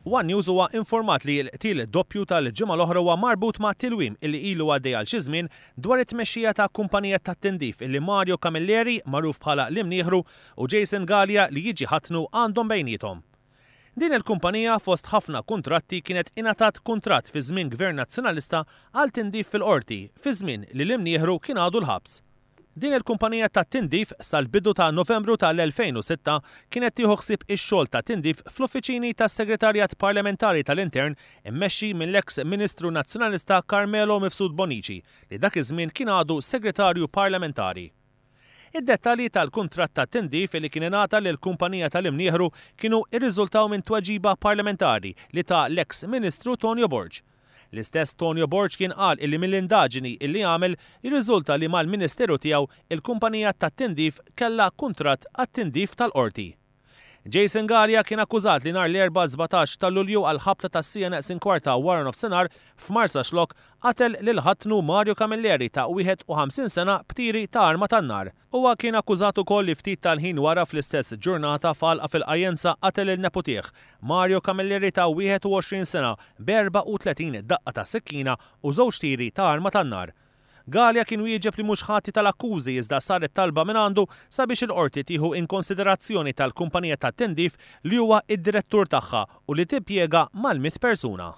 One News huwa informat li l-qtil doppju tal-ġimgħa l-oħra huwa marbut ma' tilwim illi ilu għaddej għal xi żmien dwar it-tmexxija ta' kumpanija tat-tindif illi Mario Camilleri, magħruf bħala l-Imnieħru, u Jason Galea li jiġi ħatnu għandhom bejniethom. Din il-kumpanija fost ħafna kuntratti kienet ingħatat kuntratt fi żmien Gvern Nazzjonalista għal tindif fil-qorti fi żmien li l-Imnieħru kien għadu l-ħabs. Din il-kumpanija ta' tindif sal-bidu ta' Novembru tal-2006 kienet tieħu ħsieb ix-xogħol ta' tindif fl-uffiċini tas-Segretarjat Parlamentari tal-Intern immexxi mill-eks Ministru Nazzjonalista Carmelo Mifsud Bonnici li dak iż-żmien kien għadu Segretarju Parlamentari. Id-dettalji tal-kuntratt ta' tindif li kien ingħata lill-kumpanija tal-Imnieħru kienu rriżultaw minn tweġiba parlamentari li ta' l-eks Ministru Tonio Borg. L-istess Tonio Borg kien qal illi mill-indaġini illi għamel jirriżulta li mal-Ministeru tiegħu il-kumpanija tat-tindif kellha kuntratt għat-tindif tal-qorti. Jason Galea kien akkużat li nhar l-4-17 ta' Lulju għal ħabta ta' sija neqsin kwarta wara nofsinhar f'Marsa Xlok qatel lil ħatnu Mario Camilleri ta' 51 sena b'tiri ta' arma tan-nar. Huwa kien akkużat ukoll li ftit tal-ħin wara fl-istess ġurnata falqa fil-qajjenza qatel il-neputieħ Mario Camilleri ta' 21 sena b'34 daqqa ta' sikkina u żewġ tiri ta' arma tan-nar. Galea kien wieġeb li mhux ħati tal-akkużi iżda saret talba minn għandu sabiex il-qorti tieħu in konsiderazzjoni tal-kumpanija tat-tindif li huwa id-direttur tagħha u li tippjega mal-100 persuna.